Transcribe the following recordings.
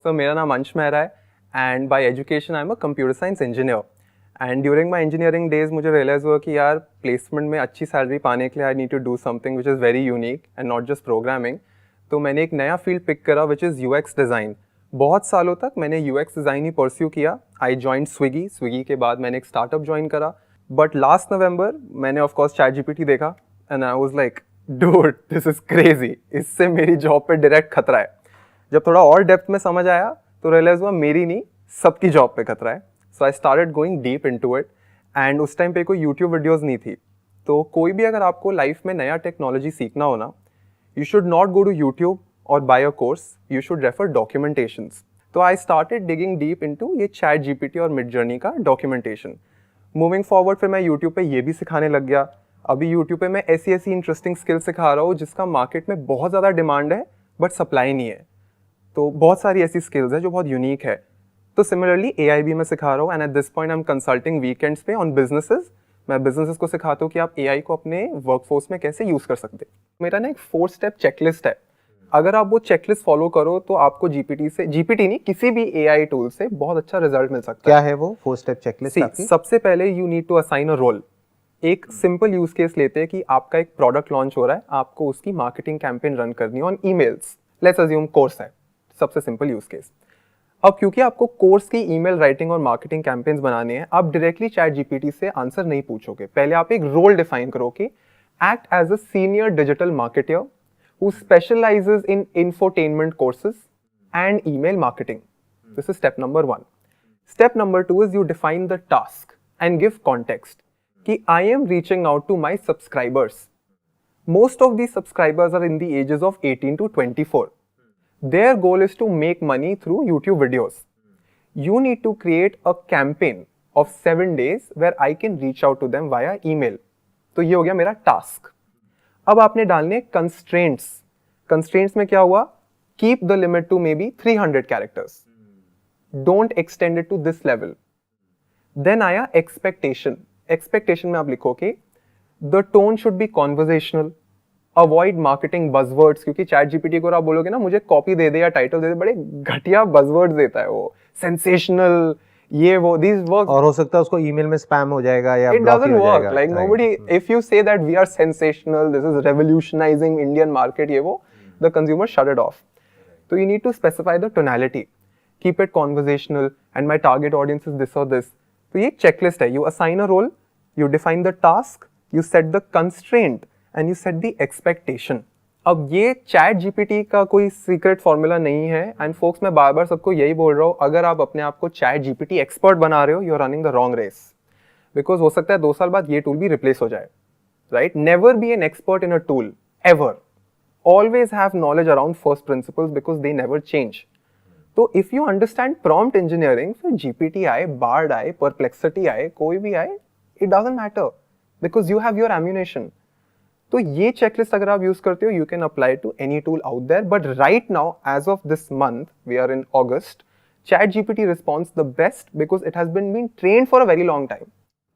So मेरा नाम अंश मेहरा है and bye education I am a computer science engineer and during my engineering days मुझे रियलाइज़ हुआ कि यार प्लेसमेंट में अच्छी सैलरी पाने के लिए I need to do something which is very unique and not just programming. तो मैंने एक नया फील्ड पिक करा विच इज़ यूएक्स डिज़ाइन। बहुत सालों तक मैंने यूएक्स डिज़ाइन ही परस्यू किया। आई जॉइंड स्विगी के बाद मैंने एक स्टार्टअप ज्वाइन करा। बट लास्ट नवंबर मैंने ऑफकोर्स ChatGPT देखा and I was like dude this is crazy, इससे मेरी जॉब पे डायरेक्ट खतरा है। जब थोड़ा और डेप्थ में समझ आया तो रियलाइज हुआ मेरी नहीं सबकी जॉब पे खतरा है। So I started going deep into it and उस टाइम पे कोई यूट्यूब वीडियोस नहीं थी। तो कोई भी अगर आपको लाइफ में नया टेक्नोलॉजी सीखना हो ना, you should not go to YouTube और buy a course, you should refer documentations. तो I started digging deep into ये ChatGPT और मिडजर्नी का डॉक्यूमेंटेशन। मूविंग फॉरवर्ड फिर मैं यूट्यूब पे ये भी सिखाने लग गया। अभी यूट्यूब पे मैं ऐसी इंटरेस्टिंग स्किल सिखा रहा हूँ जिसका मार्केट में बहुत ज़्यादा डिमांड है बट सप्लाई नहीं है। तो बहुत सारी ऐसी स्किल्स है जो बहुत यूनिक है। तो सिमिलरली AI भी मैं सिखा रहा हूँ and at this point I am consulting weekends पे ऑन बिजनेसेस। मैं बिजनेसेस को सिखाता हूँ कि आप AI को अपने वर्कफोर्स में कैसे यूज कर सकते हैं। मेरा ना एक 4 स्टेप चेकलिस्ट है। अगर आप वो चेकलिस्ट फॉलो करो तो आपको जीपीटी नहीं किसी भी AI टूल से बहुत अच्छा रिजल्ट मिल सकता है। क्या है वो 4 स्टेप चेकलिस्ट आपकी? सबसे पहले you need to assign a role. एक सिंपल यूज केस लेते हैं कि आपका एक प्रोडक्ट लॉन्च हो रहा है, आपको उसकी मार्केटिंग कैंपेन रन करनी है on emails. Let's assume course है, सबसे सिंपल यूज केस। अब क्योंकि आपको कोर्स की ईमेल राइटिंग और मार्केटिंग कैंपेन्स बनाने हैं, आप डायरेक्टली ChatGPT से आंसर नहीं पूछोगे। पहले आप एक रोल डिफाइन करो कि act as a senior digital marketer who specialises in infotainment courses and email marketing. This is step number 1। Step number 2 is you define the task and give context कि I am reaching out to my subscribers. Most of these subscribers are in the ages of 18 to 24. Their goal is to make money through YouTube videos. You need to create a campaign of 7 days where I can reach out to them via email. तो ये हो गया मेरा task. अब आपने डालने constraints. Constraints में क्या हुआ? Keep the limit to maybe 300 characters. Don't extend it to this level. Then आया expectation. Expectation में आप लिखो कि the tone should be conversational. Avoid marketing buzzwords, क्योंकि ChatGPT को आप बोलोगे ना मुझे कॉपी दे दे या टाइटल दे दे, बड़े घटिया बजवर्ड्स देता है वो, सेंसेशनल, ये वो, दीज वर्क। और हो सकता है उसको ईमेल में स्पैम हो जाएगा या इट ब्लॉक डजंट हो वर्क जाएगा। Like nobody if you say that we are sensational, this is revolutionising Indian market, ये वो, the consumer shut it off. तो you need to specify the tonality, keep it conversational and my target audience is this और this. तो ये एक checklist है। You assign a role, you define the task, you set the constraint and you set the expectation. अब ये ChatGPT का कोई secret formula नहीं है एंड फोक्स, मैं बार बार सबको यही बोल रहा हूँ, अगर आप अपने आप को ChatGPT एक्सपर्ट बना रहे हो, you are running the wrong race. Because हो सकता है 2 साल बाद ये टूल भी रिप्लेस हो जाए, right? Never be an expert in a tool ever. Always have knowledge around first principles because they never change. तो if you understand prompt engineering, फिर GPT आए, बार्ड आए, परप्लेक्सिटी आए, कोई भी आए, it doesn't matter because you have your ammunition. तो ये चेकलिस्ट अगर आप यूज करते हो, you can apply to any tool out there. But right now, as of this month, we are in August, ChatGPT responds the best because it has been trained for a very long time.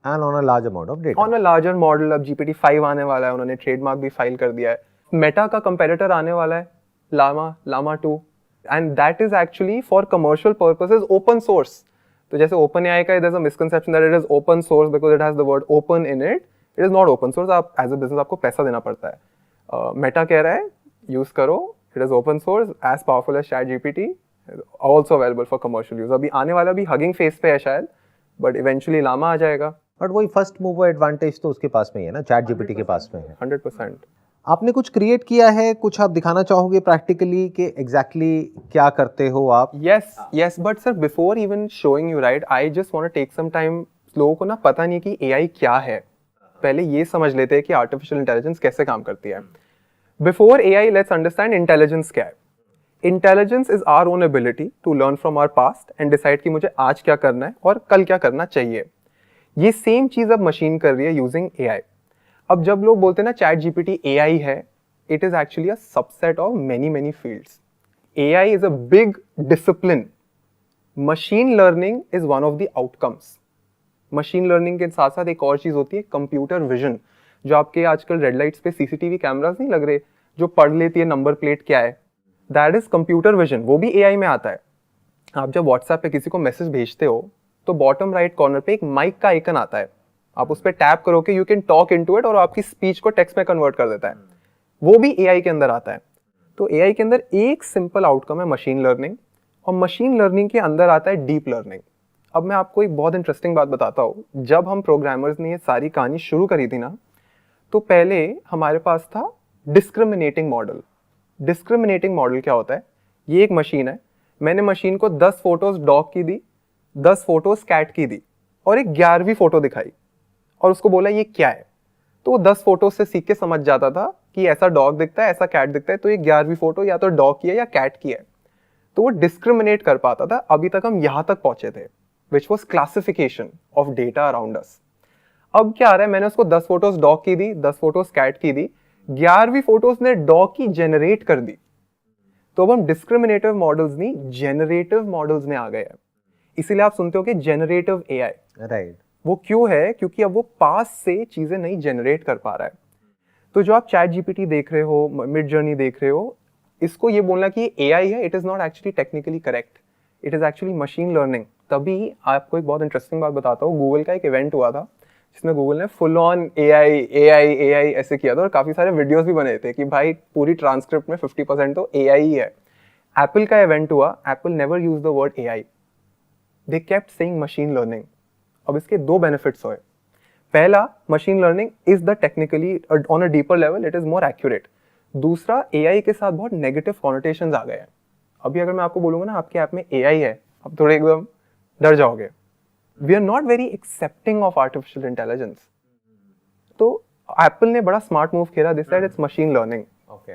And on a large amount of data. On a larger model, अब GPT-5 आने वाला है, उन्होंने trademark भी file कर दिया है। Meta का कंपेटिटर आने वाला है, llama 2, and that is actually for commercial purposes open source. तो जैसे OpenAI का there's a misconception that it is open source because it has the word open in it. It is not open source. आप as a business आपको पैसा देना पड़ता है। Meta कह रहा है यूज करो, it is open source, as powerful as ChatGPT, also available for commercial use. अभी आने वाला भी हगिंग फेस पे है शायद, बट इवेंचुअली llama आ जाएगा। बट वही फर्स्ट मूवर एडवांटेज तो उसके पास में ही है ना, ChatGPT के पास में है। 100%। आपने कुछ क्रिएट किया है, कुछ आप दिखाना चाहोगे प्रैक्टिकली कि एग्जैक्टली क्या करते हो आप? Yes but sir, before even showing you, right, I just want to take some time. लोगों को ना पता नहीं कि AI क्या है। पहले ये समझ लेते हैं कि आर्टिफिशियल इंटेलिजेंस कैसे काम करती है। Before AI, let's understand intelligence क्या है। Intelligence is our own ability to learn from our past and decide कि मुझे आज क्या करना है और कल क्या करना चाहिए। ये सेम चीज अब मशीन कर रही है यूजिंग AI। अब जब लोग बोलते हैं ना ChatGPT AI है, it is actually a subset of many fields. AI is a big discipline. Machine learning is one of the outcomes. Machine learning के साथ साथ एक और चीज होती है, कंप्यूटर विजन। जो आपके आजकल रेड लाइट्स पे CCTV कैमरास नहीं लग रहे, जो पढ़ लेती है नंबर प्लेट क्या है, दैट इज कंप्यूटर विजन। वो भी AI में आता है। आप जब व्हाट्सएप पे किसी को मैसेज भेजते हो तो बॉटम राइट कॉर्नर पे एक माइक का आइकन आता है, आप उस पर टैप करोगे, you can talk into it और आपकी स्पीच को टेक्स्ट में कन्वर्ट कर देता है। वो भी एआई के अंदर आता है। तो एआई के अंदर एक सिंपल आउटकम है मशीन लर्निंग, और मशीन लर्निंग के अंदर आता है डीप लर्निंग। अब मैं आपको एक बहुत इंटरेस्टिंग बात बताता हूँ। जब हम प्रोग्रामर्स ने ये सारी कहानी शुरू करी थी ना, तो पहले हमारे पास था डिस्क्रिमिनेटिंग मॉडल। डिस्क्रिमिनेटिंग मॉडल क्या होता है? ये एक मशीन है, मैंने मशीन को 10 फोटोज डॉग की दी, 10 फोटोज कैट की दी और एक 11वीं फोटो दिखाई और उसको बोला ये क्या है। तो वो 10 फोटो से सीख के समझ जाता था कि ऐसा डॉग दिखता है, ऐसा कैट दिखता है, तो ये 11वीं फोटो या तो डॉग की है या कैट की है। तो वो डिस्क्रिमिनेट कर पाता था। अभी तक हम यहां तक पहुंचे थे, which was classification of data around us. अब क्या आ रहा है, मैंने उसको 10 फोटोज डॉग की दी, 10 फोटोज कैट की दी, 11वीं फोटोज ने डॉग की जनरेट कर दी। तो अब हम डिस्क्रिमिनेटिव मॉडल्स नहीं, जेनरेटिव मॉडल्स में आ गए हैं। इसीलिए आप सुनते हो कि जेनरेटिव एआई। राइट। वो क्यों है? क्योंकि अब वो पास से चीजें नहीं जनरेट कर पा रहा है। तो जो आप चैट जीपीटी देख रहे हो, मिड जर्नी देख रहे हो, इसको ये बोलना कि एआई है, it is not actually technically correct, it is actually machine learning. तभी आपको एक बहुत इंटरेस्टिंग बात बताता हूँ। गूगल का एक इवेंट हुआ था जिसमें गूगल ने full on AI AI AI ऐसे किया था और काफी सारे वीडियोस भी बने थे कि भाई पूरी ट्रांसक्रिप्ट में 50% तो एआई ही है। एप्पल का इवेंट हुआ, Apple never use the word AI, they kept saying machine learning. अब इसके दो बेनिफिट्स हुए। पहला, machine learning is the technically on a deeper level it is more accurate. दूसरा, एआई के साथ बहुत नेगेटिव कॉनोटेशंस आ गए हैं। अभी अगर मैं आपको बोलूंगा ना आपके ऐप में एआई है, आप थोड़े एकदम डर जाओगे। We are not very accepting of artificial intelligence. तो एप्पल ने बड़ा स्मार्ट मूव किया, this side it's machine learning. Okay.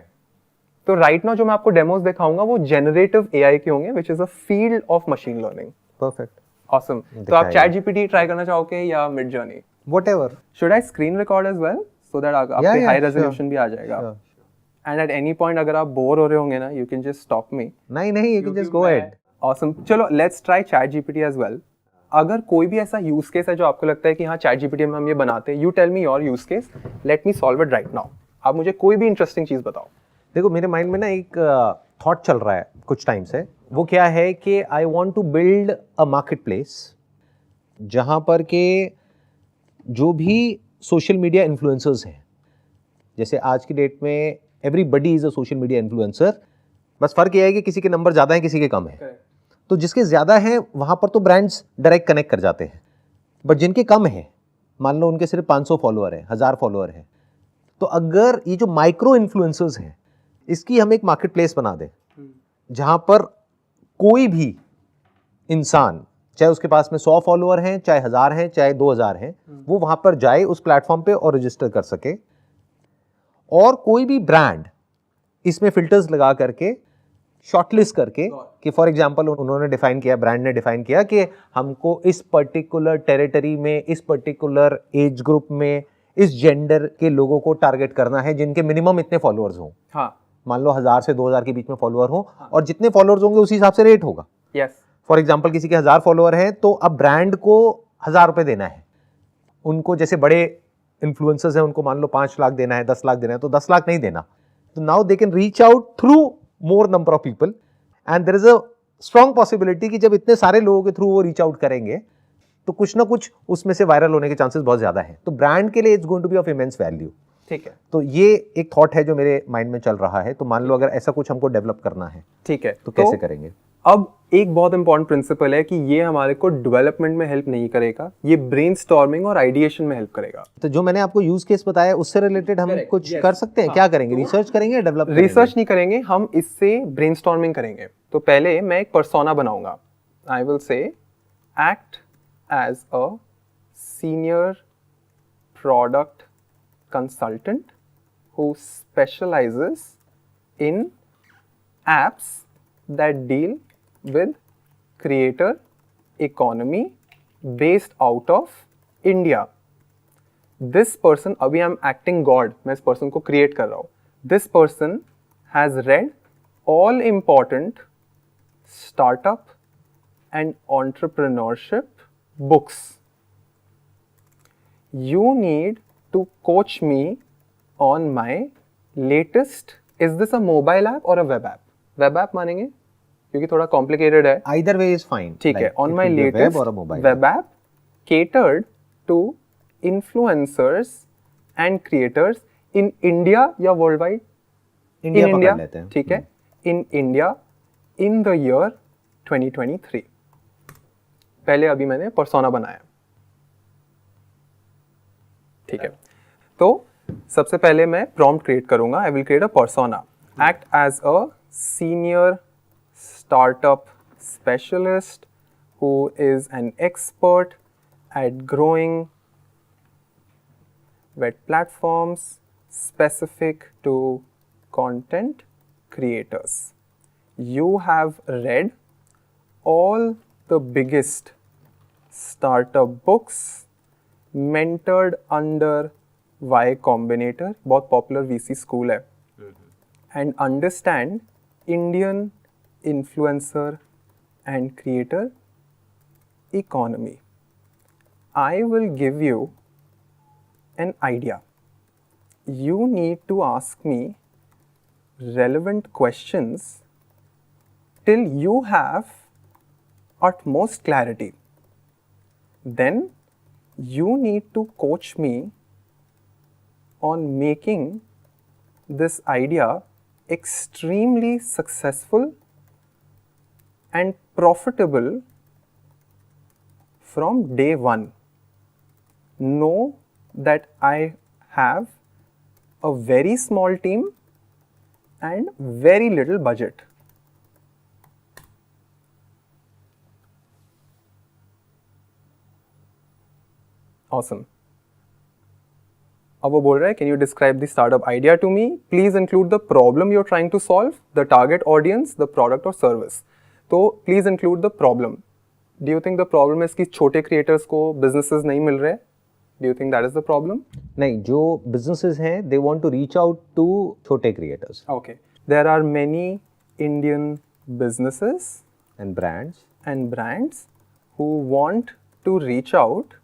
तो राइट नाउ जो मैं आपको डेमोस दिखाऊंगा वो जेनरेटिव एआई के होंगे, which is a field of machine learning. Perfect. Awesome. तो आप चैट जीपीटी ट्राई करना चाहोगे या Midjourney? Whatever. Should I screen record as well so that आपके हाई रेजोल्यूशन भी आ जाएगा? एंड एट एनी पॉइंट अगर आप बोर हो रहे होंगे ना, you can just stop me. नहीं, you can just go ahead. Awesome. चलो let's try ChatGPT as well. अगर कोई भी ऐसा यूज केस है जो आपको लगता है कि हाँ चैट जीपीटी में हम ये बनाते हैं, you tell me your use case, let me solve it right now. आप मुझे कोई भी इंटरेस्टिंग चीज बताओ। देखो, मेरे माइंड में ना एक थॉट चल रहा है कुछ टाइम से। वो क्या है कि I want to build a marketplace जहाँ पर के जो भी सोशल मीडिया इन्फ्लुएंसर्स हैं, जैसे आज की डेट में everybody is a social media influencer, बस फर्क ये है कि किसी के नंबर ज़्यादा हैं, किसी के कम हैं। तो जिसके ज़्यादा हैं वहाँ पर तो ब्रांड्स डायरेक्ट कनेक्ट कर जाते हैं, बट जिनके कम हैं, मान लो उनके सिर्फ 500 फॉलोअर हैं, 1000 फॉलोअर हैं, तो अगर ये जो माइक्रो इन्फ्लुएंसर्स हैं इसकी हम एक मार्केट प्लेस बना दें जहाँ पर कोई भी इंसान, चाहे उसके पास में 100 फॉलोअर हैं, चाहे 1000 हैं, चाहे 2000 हैं, वो वहाँ पर जाए उस प्लेटफॉर्म पे और रजिस्टर कर सके। और कोई भी ब्रांड इसमें फिल्टर्स लगा करके शॉर्टलिस्ट करके कि फॉर एग्जांपल उन्होंने डिफाइन किया, ब्रांड ने डिफाइन किया कि हमको इस पर्टिकुलर टेरिटरी में, इस पर्टिकुलर एज ग्रुप में, इस जेंडर के लोगों को टारगेट करना है जिनके मिनिमम इतने फॉलोअर्स हों। हाँ। मान लो 1000 से 2000 के बीच में फॉलोअर हो, और जितने फॉलोअर्स होंगे उसी हिसाब से रेट होगा। यस। फॉर एग्जांपल किसी के 1000 फॉलोअर हैं तो अब ब्रांड को 1000 रुपए देना है उनको। जैसे बड़े इन्फ्लुएंसर्स हैं उनको मान लो 5 लाख देना है, 10 लाख देना है, तो 10 लाख नहीं देना। तो now they can reach out through more number of people and there is a strong possibility कि जब इतने सारे लोगों के थ्रू वो रीच आउट करेंगे तो कुछ ना कुछ उसमें से वायरल होने के चांसेस बहुत ज्यादा है। तो ब्रांड के लिए it's going to be of immense value. ठीक है। तो ये एक थॉट है जो मेरे माइंड में चल रहा है। तो मान लो अगर ऐसा कुछ हमको डेवलप करना है, ठीक है, तो कैसे करेंगे? अब एक बहुत इंपॉर्टेंट प्रिंसिपल है कि ये हमारे को डेवलपमेंट में हेल्प नहीं करेगा, ये ब्रेनस्टॉर्मिंग और आइडिएशन में हेल्प करेगा। तो जो मैंने आपको यूज केस बताया उससे रिलेटेड हम कुछ कर सकते हैं। क्या करेंगे? रिसर्च करेंगे या डेवलप? रिसर्च नहीं करेंगे, हम इससे ब्रेनस्टॉर्मिंग करेंगे। तो पहले मैं एक पर्सोना बनाऊंगा। I will say act as a senior product consultant who specializes in apps that deal with creator economy based out of India. This person, अभी I'm acting God, मैं इस person को create कर रहा हूँ. This person has read all important startup and entrepreneurship books. You need to coach me on my latest, is this a mobile app or a web app? Web app मानेंगे? क्योंकि थोड़ा complicated है. Either way is fine. ठीक है. Like, On it my could be a latest web or a mobile web app catered to influencers and creators in India या worldwide? India in पकड़ India, लेते हैं. ठीक है. In India in the year 2023. पहले अभी मैंने पर्सोना बनाया. ठीक है. तो सबसे पहले मैं प्रॉम्प्ट क्रिएट करूंगा. I will create a persona. Act as a senior startup specialist who is an expert at growing web platforms specific to content creators. You have read all the biggest startup books mentored under Y Combinator, बहुत popular VC school है, and understand Indian influencer and creator economy. I will give you an idea. You need to ask me relevant questions till you have utmost clarity. Then you need to coach me on making this idea extremely successful and profitable from day one. Know that I have a very small team and very little budget. Awesome. अब वो बोल रहा है, can you describe the startup idea to me? Please include the problem you're trying to solve, the target audience, the product or service. तो please include the problem. Do you think the problem is कि छोटे creators को businesses नहीं मिल रहे? Do you think that is the problem? नहीं, जो businesses हैं they want to reach out to छोटे creators Okay. There are many Indian businesses and brands who want to reach out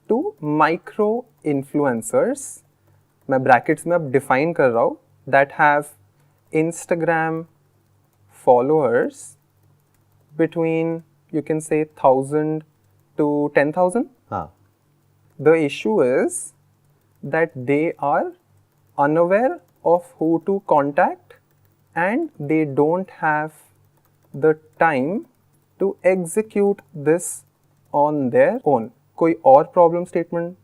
to micro influencers. मैं brackets में अब define कर रहा हूँ, that have Instagram followers between, you can say, 1,000 to 10,000. हाँ. The issue is that they are unaware of who to contact and they don't have the time to execute this on their own. कोई और problem statement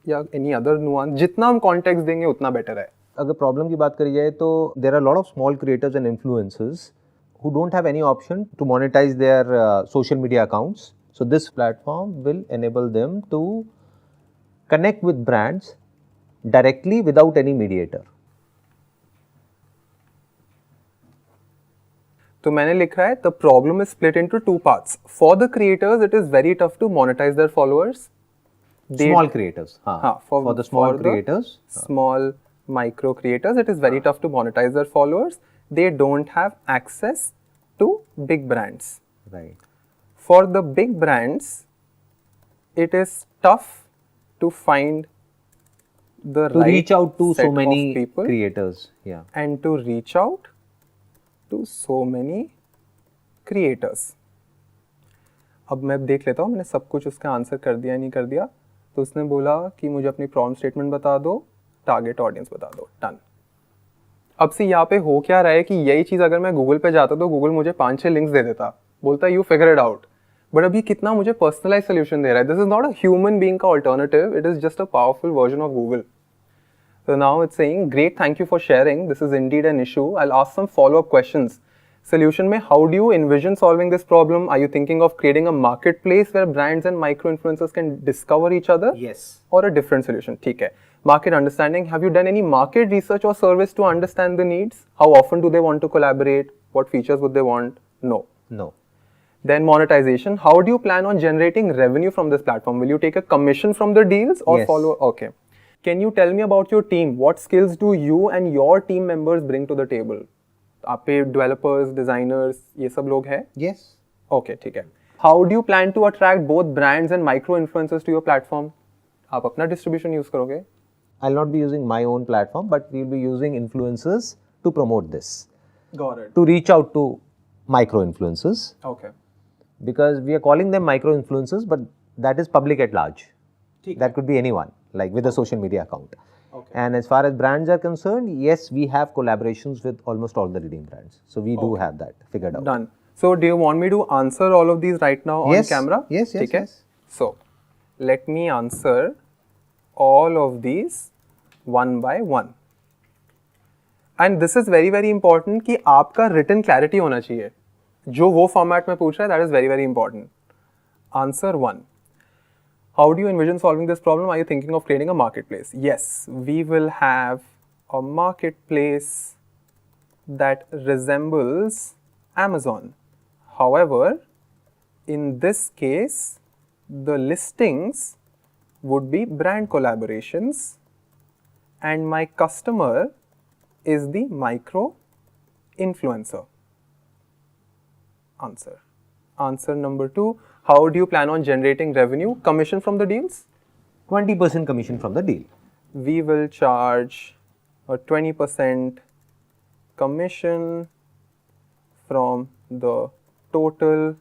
या any other nuance, जितना हम context देंगे उतना better है. अगर प्रॉब्लम की बात करी जाए तो there are lot of small creators and influencers who don't have any option to monetize their social media accounts. So this platform will enable them to connect with brands directly without any mediator. तो मैंने लिख रहा है, the problem is split into two parts. For the creators, it is very tough to monetize their followers. Small creators. हाँ. For the small creators. Small micro creators, it is very tough to monetize their followers. They don't have access to big brands. Right. For the big brands, it is tough to find the To right reach out to set so many of people creators. Yeah. and to reach out to so many creators. अब मैं देख लेता हूँ मैंने सब कुछ उसका answer कर दिया नहीं कर दिया. तो उसने बोला कि मुझे अपनी प्रॉम्प्ट स्टेटमेंट बता दो, टारगेट ऑडियंस बता दो. डन. अब से यहाँ पे हो क्या रहा है कि यही चीज़ अगर मैं गूगल पे जाता तो गूगल मुझे 5-6 लिंक्स दे देता, बोलता you figure it out. But अभी कितना मुझे पर्सनलाइज सोल्यूशन दे रहा है. This is not a human being का alternative, it is just a powerful version of Google. So now it's saying, great, thank you for sharing. This is indeed an issue. I'll ask some follow-up questions. Solution में, how do you envision solving this problem? Are you thinking of creating a marketplace where brands and micro-influencers can discover each other? Yes. Or a different solution? ठीक है. Market understanding. Have you done any market research or service to understand the needs? How often do they want to collaborate? What features would they want? No. No. Then monetization. How do you plan on generating revenue from this platform? Will you take a commission from the deals or Yes. follow? Okay. Can you tell me about your team? What skills do you and your team members bring to the table? आप पे developers, designers, ये सब लोग हैं? Yes. Okay, ठीक है. How do you plan to attract both brands and micro influencers to your platform? आप अपना distribution use करोगे? I'll not be using my own platform, but we'll be using influencers to promote this. Got it. To reach out to micro influencers, Okay. because we are calling them micro influencers, but that is public at large. That could be anyone, like with a social media account. Okay. And as far as brands are concerned, yes, we have collaborations with almost all the leading brands. So we do have that figured out. Done. So do you want me to answer all of these right now on Yes. camera? Yes, yes, ठीक है? yes. So let me answer all of these one by one. And this is very very important कि आपका written clarity होना चाहिए. जो वो format में पूछ रहा है, that is very very important. Answer 1. How do you envision solving this problem? Are you thinking of creating a marketplace? Yes, we will have a marketplace that resembles Amazon. However, in this case, the listings would be brand collaborations, and my customer is the micro influencer. Answer. Answer number 2. How do you plan on generating revenue? Commission from the deals? 20% commission from the deal. We will charge a 20% commission from the total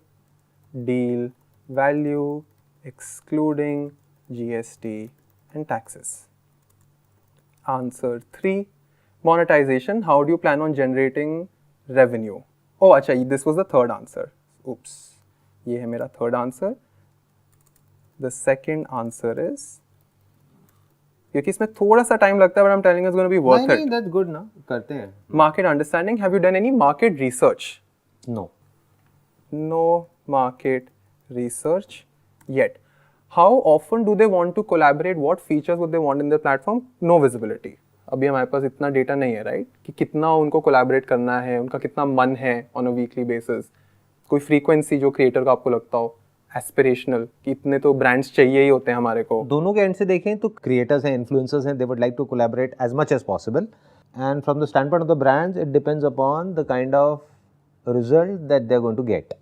deal value, excluding GST and taxes. Answer 3. Monetization. How do you plan on generating revenue? Oh, acha, this was the third answer. Oops. ये है मेरा third answer. The second answer is, क्योंकि इसमें थोड़ा सा time लगता है, but I'm telling you it's going to be worth it. that's good ना, करते हैं. Market understanding. Have you done any market research? No. No market research yet. How often do they want to collaborate? What features would they want in their platform? No visibility. अभी हमारे पास इतना data नहीं है, right? कि कितना उनको collaborate करना है, उनका कितना मन है ऑन अ वीकली बेसिस. कोई फ्रीक्वेंसी जो क्रिएटर का आपको लगता हो एस्पिरेशनल कि इतने तो ब्रांड्स चाहिए ही होते हैं हमारे को. दोनों के एंड से देखें तो क्रिएटर्स हैं, इन्फ्लुएंसर्स हैं, they would like to collaborate as much as possible, and from the stand point of the brands it depends upon the kind of result that they are going to get.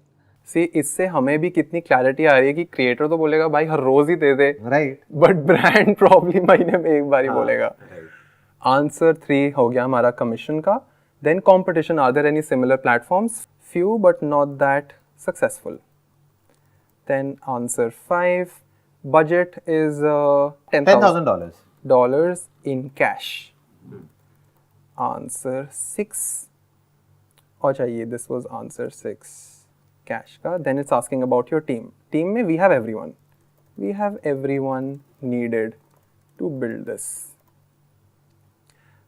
See, इससे हमें भी कितनी clarity आ रही है कि creator तो बोलेगा भाई हर रोज ही दे दे, राइट, बट ब्रांड प्रॉब्लम महीने में एक बार ही बोलेगा. आंसर 3 हो गया हमारा कमीशन का. Then competition. Are there any similar platforms? Few but not that successful. Then answer 5. Budget is $10,000 in cash. Answer 6. अच्छा ये this was answer 6 cash का. Then it's asking about your team. Team में we have everyone. We have everyone needed to build this.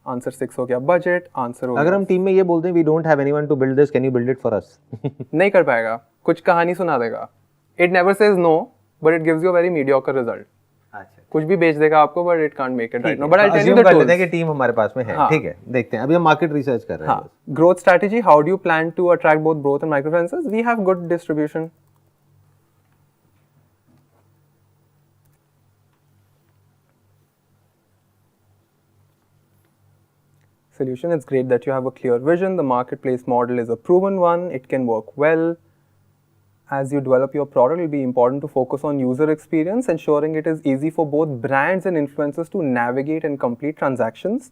Answer 6 हो गया budget. Answer हो अगर गया हम टीम में ये बोलते हैं we don't have anyone to build this, can you build it for us? नहीं कर पाएगा. कुछ कहानी सुना देगा. It never says no, but it gives you a very mediocre result. अच्छा, कुछ भी बेच देगा आपको, but it can't make it right now. But I'll tell you the कर लेते tools. हैं कि टीम हमारे पास में है. हाँ. ठीक है, देखते हैं. अभी हम मार्केट रिसर्च कर रहे हैं. हाँ. Growth strategy. How do you plan to attract both growth and microinfluencers? We have good distribution. Solution. It's great that you have a clear vision. The marketplace model is a proven one. It can work well. As you develop your product, it will be important to focus on user experience, ensuring it is easy for both brands and influencers to navigate and complete transactions.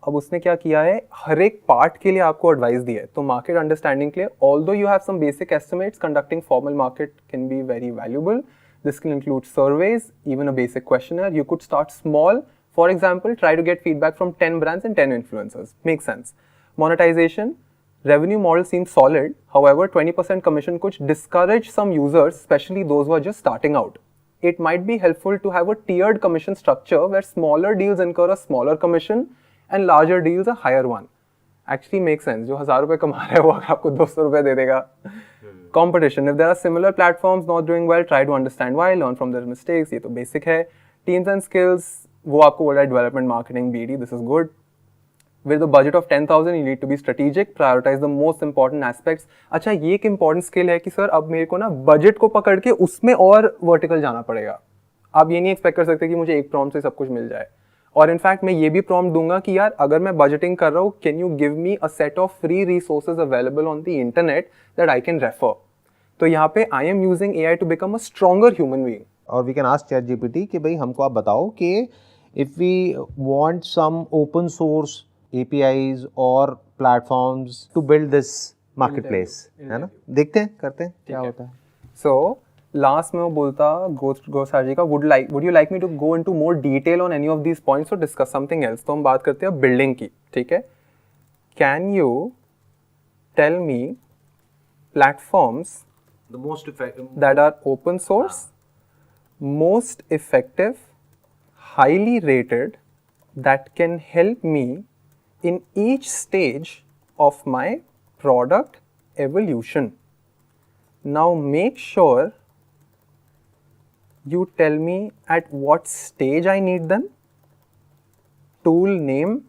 अब उसने क्या किया है, हर एक part के लिए आपको advice दी है. तो मार्केट अंडरस्टैंडिंग के लिए, although you have some basic estimates, conducting formal market can be very valuable. This can include surveys, even a basic questionnaire. You could start small. For example, try to get feedback from 10 brands and 10 influencers. Makes sense. Monetization. Revenue model seems solid. However, 20% commission could discourage some users, especially those who are just starting out. It might be helpful to have a tiered commission structure where smaller deals incur a smaller commission and larger deals a higher one. Actually makes sense. जो 1000 रुपए कमा रहा है वो आपको 200 रुपए दे देगा. Competition. If there are similar platforms not doing well, try to understand why, learn from their mistakes. ये तो basic है. Teams and skills. वो आपको बोल रहा है development, marketing, BD. This is good. With a budget of 10,000, you need to be strategic, prioritize the most important aspects. अच्छा ये एक important skill है कि सर अब मेरे को ना budget को पकड़ के उसमें और vertical जाना पड़ेगा. आप ये नहीं expect कर सकते कि मुझे एक prompt से सब कुछ मिल जाए. और इनफैक्ट मैं ये भी prompt दूंगा कि यार अगर मैं budgeting कर रहा हूँ, can you give me a set of free resources available on the internet that I can refer. तो यहाँ पे I am using AI to become a stronger human being. और we can ask ChatGPT कि भाई हमको आप बताओ कि if we want some open source APIs or platforms to build this market place, है ना? देखते हैं, करते हैं क्या होता है। So last में वो बोलता गोसार जी का would you like me to go into more detail on any of these points or discuss something else? तो हम बात करते हैं बिल्डिंग की, ठीक है? Can you tell me platforms The most effective that are open source, most effective, highly rated, that can help me in each stage of my product evolution? Now make sure you tell me at what stage I need them, tool name,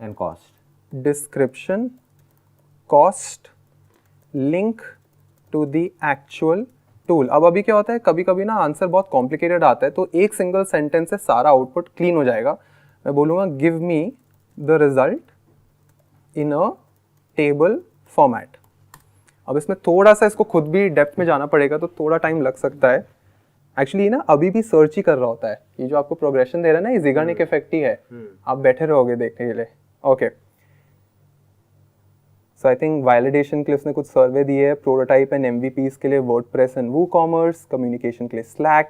and cost. description, cost, link to the actual tool. अब अभी क्या होता है, कभी कभी ना answer बहुत complicated आता है, तो एक सिंगल सेंटेंस से सारा आउटपुट क्लीन हो जाएगा. मैं बोलूँगा give me the result in a table format. अब इसमें थोड़ा सा इसको खुद भी डेप्थ में जाना पड़ेगा, तो थोड़ा टाइम लग सकता है. एक्चुअली ना अभी भी सर्च ही कर रहा होता है. ये जो आपको प्रोग्रेशन दे रहा है ना, ये ज़िगार्निक इफेक्ट ही है. आप बैठे रहोगे देखने के लिए. Okay, so I think validation के लिए उसने कुछ सर्वे दिए है. प्रोटोटाइप एंड एमवीपीज के लिए वर्डप्रेस एंड वूकॉमर्स, कम्युनिकेशन के लिए slack,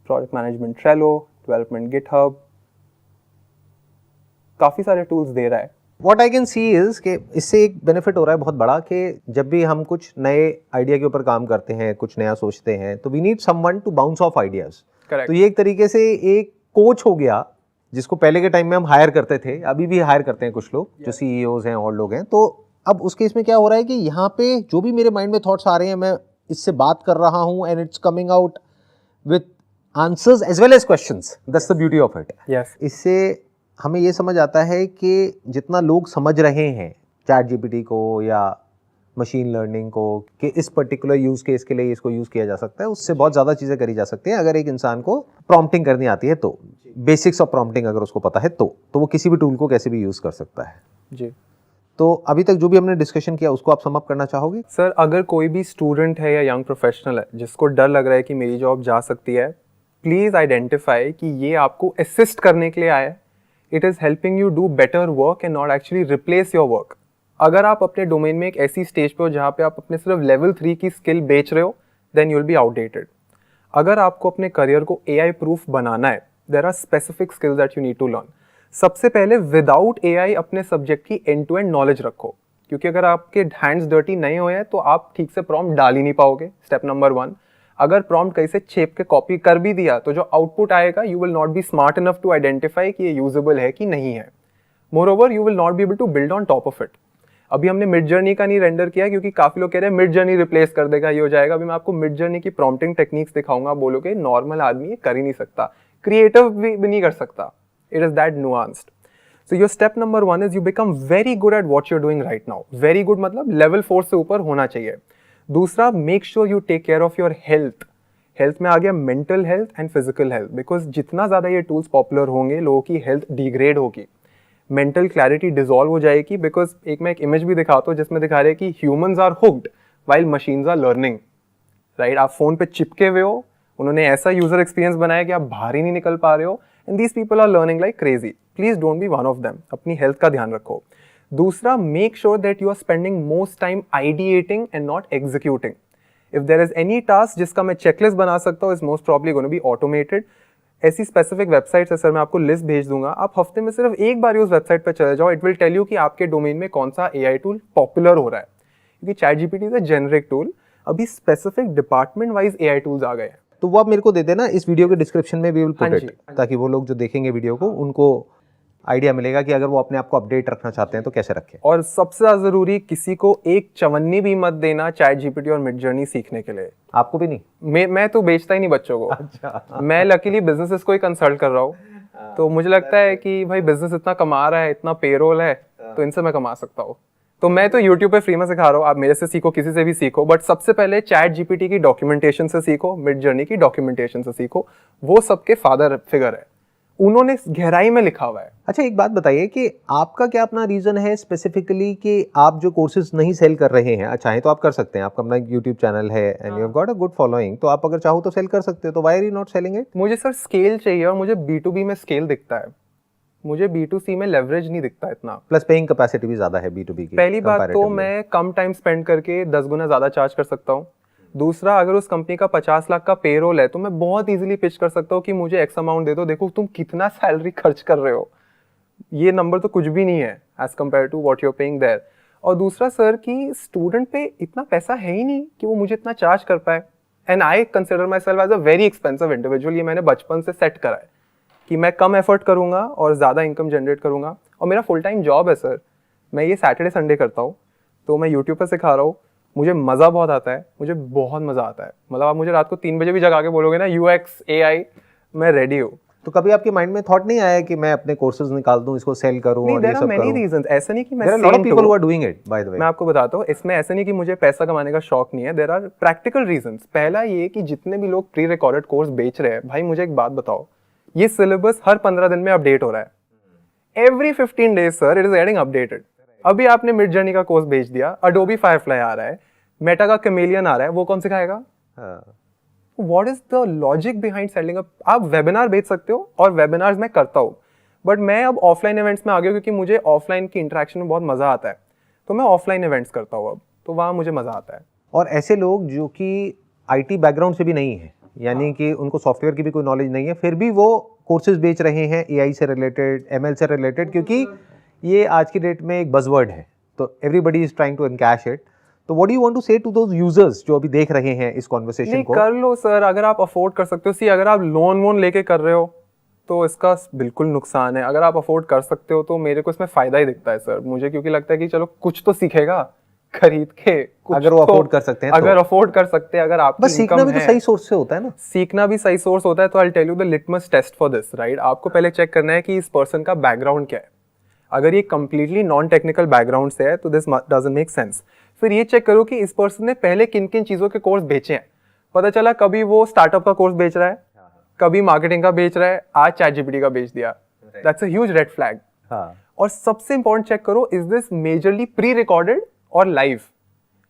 project management Trello, development GitHub, काफ़ी सारे टूल्स दे रहा है. What I can see is कि इससे एक बेनिफिट हो रहा है बहुत बड़ा कि जब भी हम कुछ नए आइडिया के ऊपर काम करते हैं, कुछ नया सोचते हैं, तो we need someone to bounce off ideas. Correct. तो ये एक तरीके से एक कोच हो गया, जिसको पहले के टाइम में हम हायर करते थे, अभी भी हायर करते हैं कुछ लोग जो सीईओज हैं और लोग हैं. तो अब उस केस में क्या हो रहा है कि यहाँ पे जो भी मेरे माइंड में थॉट्स आ रहे हैं, मैं इससे बात कर रहा हूँ and it's coming out with answers as well as questions. That's the beauty of it. Yes, इससे हमें ये समझ आता है कि जितना लोग समझ रहे हैं चैट जीपीटी को या मशीन लर्निंग को कि इस पर्टिकुलर यूज़ केस के लिए इसको यूज़ किया जा सकता है, उससे बहुत ज़्यादा चीज़ें करी जा सकती हैं अगर एक इंसान को प्रॉम्प्टिंग करनी आती है. तो बेसिक्स ऑफ प्रॉम्प्टिंग अगर उसको पता है तो वो किसी भी टूल को कैसे भी यूज़ कर सकता है. जी. तो अभी तक जो भी हमने डिस्कशन किया उसको आप सम अप करना चाहोगे? सर, अगर कोई भी स्टूडेंट है या यंग प्रोफेशनल है जिसको डर लग रहा है कि मेरी जॉब जा सकती है, प्लीज़ आइडेंटिफाई कि ये आपको असिस्ट करने के लिए आया है. It is helping you do better work and not actually replace your work. अगर आप अपने डोमेन में एक ऐसी स्टेज पे हो जहाँ पे आप अपने सिर्फ लेवल 3 की स्किल बेच रहे हो, then you will be outdated. अगर आपको अपने करियर को AI प्रूफ बनाना है, there are specific skills that you need to learn. सबसे पहले विदाउट AI अपने सब्जेक्ट की एंड टू एंड नॉलेज रखो, क्योंकि अगर आपके हैंड्स डर्टी नहीं हुए हैं तो आप ठीक से प्रॉम्प्ट डाल ही नहीं पाओगे. Step number 1. अगर प्रॉम्प्ट कहीं से छेप के कॉपी कर भी दिया तो जो आउटपुट आएगा, you will not be smart enough to identify कि ये यूजेबल है कि नहीं है. Moreover, you will not be able to build on top of it. अभी हमने मिड जर्नी का नहीं रेंडर किया क्योंकि काफी लोग कह रहे हैं मिड जर्नी रिप्लेस कर देगा, ये हो जाएगा. अभी मैं आपको मिड जर्नी की प्रॉम्प्टिंग टेक्निक्स दिखाऊंगा. बोलोगे नॉर्मल आदमी ये कर ही नहीं सकता, क्रिएटिव भी नहीं कर सकता. It is that nuanced. So your step number 1 is you become very good at what you're doing right now. Very good मतलब level 4 से ऊपर होना चाहिए. दूसरा, make sure you take care of your health. Health में आ गया mental health and physical health, because जितना ज़्यादा ये टूल्स पॉपुलर होंगे लोगों की हेल्थ डिग्रेड होगी, मेंटल क्लैरिटी डिजॉल्व हो जाएगी. बिकॉज मैं एक इमेज भी दिखाता हूँ जिसमें दिखा रहे हैं कि humans are hooked while machines are learning. Right, आप फोन पे चिपके हुए हो, उन्होंने ऐसा यूजर एक्सपीरियंस बनाया कि आप बाहर ही नहीं निकल पा रहे हो, and these people are learning like crazy. Please don't be one of them. अपनी हेल्थ का ध्यान रखो. दूसरा, make sure that you are spending most time ideating and not executing. If there is any task जिसका मैं checklist बना सकता हूँ, is most probably gonna be automated. ऐसी स्पेसिफिक वेबसाइट्स है सर, मैं आपको लिस्ट भेज दूंगा. आप हफ्ते में सिर्फ एक बार उस वेबसाइट पर चले जाओ. इट विल टेल यू कि आपके डोमेन में कौन सा AI टूल पॉपुलर हो रहा है, क्योंकि chat GPT is a generic tool. अभी specific department wise AI tools आ गए हैं. तो वो आप मेरे को दे देना, इस वीडियो के डिस्क्रिप्शन में वी विल पुट इट, ताकि वो लोग जो देखेंगे वीडियो को उनको आइडिया मिलेगा कि अगर वो अपने आप को अपडेट रखना चाहते हैं तो कैसे रखें. और सबसे ज्यादा जरूरी, किसी को एक चवन्नी भी मत देना चैट जीपीटी और मिड जर्नी सीखने के लिए. आपको भी नहीं? मैं तो बेचता ही नहीं बच्चों को. अच्छा. मैं लकीली बिजनेसेस को ही कंसल्ट कर रहा हूँ, तो मुझे लगता है कि भाई बिजनेस इतना कमा रहा है, इतना पेरोल है, तो इनसे मैं कमा सकता हूँ. तो मैं तो YouTube पे फ्री में सिखा रहा हूँ. आप मेरे से सीखो, किसी से भी सीखो, बट सबसे पहले चैट जीपीटी की डॉक्यूमेंटेशन से सीखो, मिड जर्नी की डॉक्यूमेंटेशन से सीखो. वो सबके फादर फिगर है, उन्होंने गहराई में लिखा हुआ है. अच्छा, एक बात बताइए कि आपका क्या अपना रीजन है स्पेसिफिकली कि आप जो कोर्सेज नहीं सेल कर रहे हैं, चाहे तो आप कर सकते हैं, आपका अपना यूट्यूब चैनल है and you have got a good following, तो आप अगर चाहो तो सेल कर सकते हो, तो why are you not selling it? मुझे सर स्केल चाहिए, और मुझे B2B में स्केल दिखता है. मुझे B2C में लेवरेज नहीं दिखता इतना। प्लस पेइंग कैपेसिटी भी ज़्यादा है B2B की। पहली बात तो comparatively। मैं कम टाइम स्पेंड करके 10 गुना ज़्यादा चार्ज कर सकता हूँ। दूसरा, अगर उस कंपनी का 50 लाख का पेरोल है तो मैं बहुत इजीली पिच कर सकता हूँ कि मुझे एक्स अमाउंट दे दो, देखो तुम कितना सैलरी खर्च कर रहे हो, ये नंबर तो कुछ भी नहीं है as compared to what you're paying there. और दूसरा सर कि स्टूडेंट पे इतना पैसा है ही नहीं कि वो मुझे इतना चार्ज कर पाए। And I consider myself as a very expensive individual. ये मैंने बचपन से सेट करा है कि मैं कम एफर्ट करूंगा और ज़्यादा इनकम जनरेट करूंगा। और मेरा फुल टाइम जॉब है सर, मैं ये सैटरडे संडे करता हूँ, तो मैं यूट्यूब पर सिखा रहा हूँ। मुझे मज़ा बहुत आता है, मुझे बहुत मज़ा आता है। मतलब आप मुझे रात को 3 बजे भी जगा के बोलोगे ना UX AI, मैं रेडी हूँ। तो कभी आपके माइंड में थॉट नहीं आया कि मैं अपने कोर्सेज निकाल दूं, इसको सेल करूं नहीं, और ये देयर आर सब मेनी करूं? रीजंस। ऐसा नहीं कि मैं There are a lot of saint people हूँ। who are doing it, by the way. मैं आपको बताता हूँ, इसमें ऐसा नहीं कि मुझे पैसा कमाने का शौक नहीं है। There are practical reasons. पहला ये कि जितने भी लोग प्री रिकॉर्डेड कोर्स बेच रहे हैं, भाई मुझे एक बात बताओ, ये सिलेबस हर 15 दिन में अपडेट हो रहा है। Every 15 days sir it is getting updated. अभी आपने मिड जर्नी का कोर्स बेच दिया, अडोबी फायरफ्लाई आ रहा है, मेटा का कैमेलियन आ रहा है, वो कौन सिखाएगा? What is the logic behind selling up? आप वेबिनार बेच सकते हो, और वेबिनार्स मैं करता हूँ, बट मैं अब ऑफलाइन इवेंट्स में आ गया क्योंकि मुझे ऑफलाइन की इंटरेक्शन में बहुत मजा आता है, तो मैं ऑफलाइन इवेंट्स करता हूँ अब, तो वहाँ मुझे मजा आता है। और ऐसे लोग जो कि IT बैकग्राउंड से भी नहीं है, यानी कि उनको सॉफ्टवेयर की भी कोई नॉलेज नहीं है, फिर भी वो कोर्सेज बेच रहे हैं AI से रिलेटेड, ML से रिलेटेड, क्योंकि ये आज की डेट में एक बज़वर्ड है, तो everybody is trying to encash it. तो what do you want to say to those users जो अभी देख रहे हैं इस कॉन्वर्सेशन नहीं, को? कर लो सर, अगर आप अफोर्ड कर सकते हो। सी, अगर आप लोन वोन लेके कर रहे हो तो इसका बिल्कुल नुकसान है। अगर आप अफोर्ड कर सकते हो तो मेरे को इसमें फायदा ही दिखता है सर, मुझे क्योंकि लगता है कि चलो कुछ तो सीखेगा खरीद के, कुछ अगर वो तो, अफोर्ड कर सकते हैं अगर अफोर्ड कर सकते हैं, अगर आपकी बस सीखना भी income तो है, सही सोर्स से होता है ना। सीखना भी सही सोर्स होता है। तो I tell you the litmus test for this, right? आपको पहले चेक करना है कि इस पर्सन का बैकग्राउंड क्या है। अगर ये कंप्लीटली नॉन टेक्निकल बैकग्राउंड से है तो दिस डजंट मेक सेंस। फिर ये चेक करो कि इस पर्सन ने पहले किन किन चीजों के कोर्स बेचे हैं। पता चला कभी वो स्टार्टअप का कोर्स बेच रहा है, कभी मार्केटिंग का बेच रहा है, आज ChatGPT का बेच दिया, that's a huge red flag. और सबसे इंपॉर्टेंट चेक करो, is this majorly pre recorded और लाइव?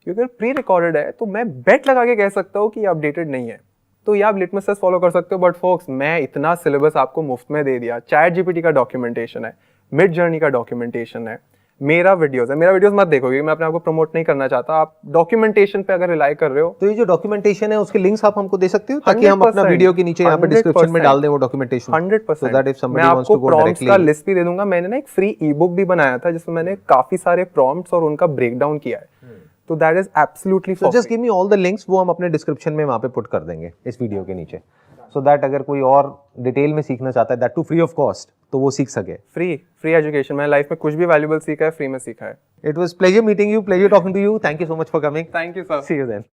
क्योंकि अगर प्री रिकॉर्डेड है तो मैं बेट लगा के कह सकता हूँ कि ये अपडेटेड नहीं है, तो ये आप लिटमस टेस्ट फॉलो कर सकते हो। बट फोक्स, मैं इतना सिलेबस आपको मुफ्त में दे दिया, ChatGPT का डॉक्यूमेंटेशन है, मिड जर्नी का डॉक्यूमेंटेशन है, मेरा वीडियोस है। मेरा वीडियोस मत देखो क्योंकि मैं अपने आप को प्रमोट नहीं करना चाहता। आप डॉक्यूमेंटेशन पे अगर रिलाई कर रहे हो तो ये जो डॉक्यूमेंटेशन है उसके लिंक्स आप हमको दे सकते हो ताकि हम अपना 100%, वीडियो के नीचे यहाँ पे डिस्क्रिप्शन में डाल दें वो डॉक्यूमेंटेशन 100%। so that if मैं somebody wants आपको to go प्रॉम्प्ट्स का directly। लिस्ट भी दे दूंगा। मैंने ना एक फ्री ई बुक भी बनाया था जिसमें मैंने काफी सारे प्रॉम्प्ट्स और उनका ब्रेकडाउन किया है, तो that is absolutely So just give me all the links, वो हम अपने डिस्क्रिप्शन में वहाँ पे पुट कर देंगे इस वीडियो के नीचे, so that अगर कोई और डिटेल में सीखना चाहता है, that too free of cost, तो वो सीख सके। Free education. मैंने लाइफ में कुछ भी वैल्यूएबल सीखा है, फ्री में सीखा है। It was pleasure meeting you, pleasure talking to you. Thank you so much for coming. Thank you sir. See you then.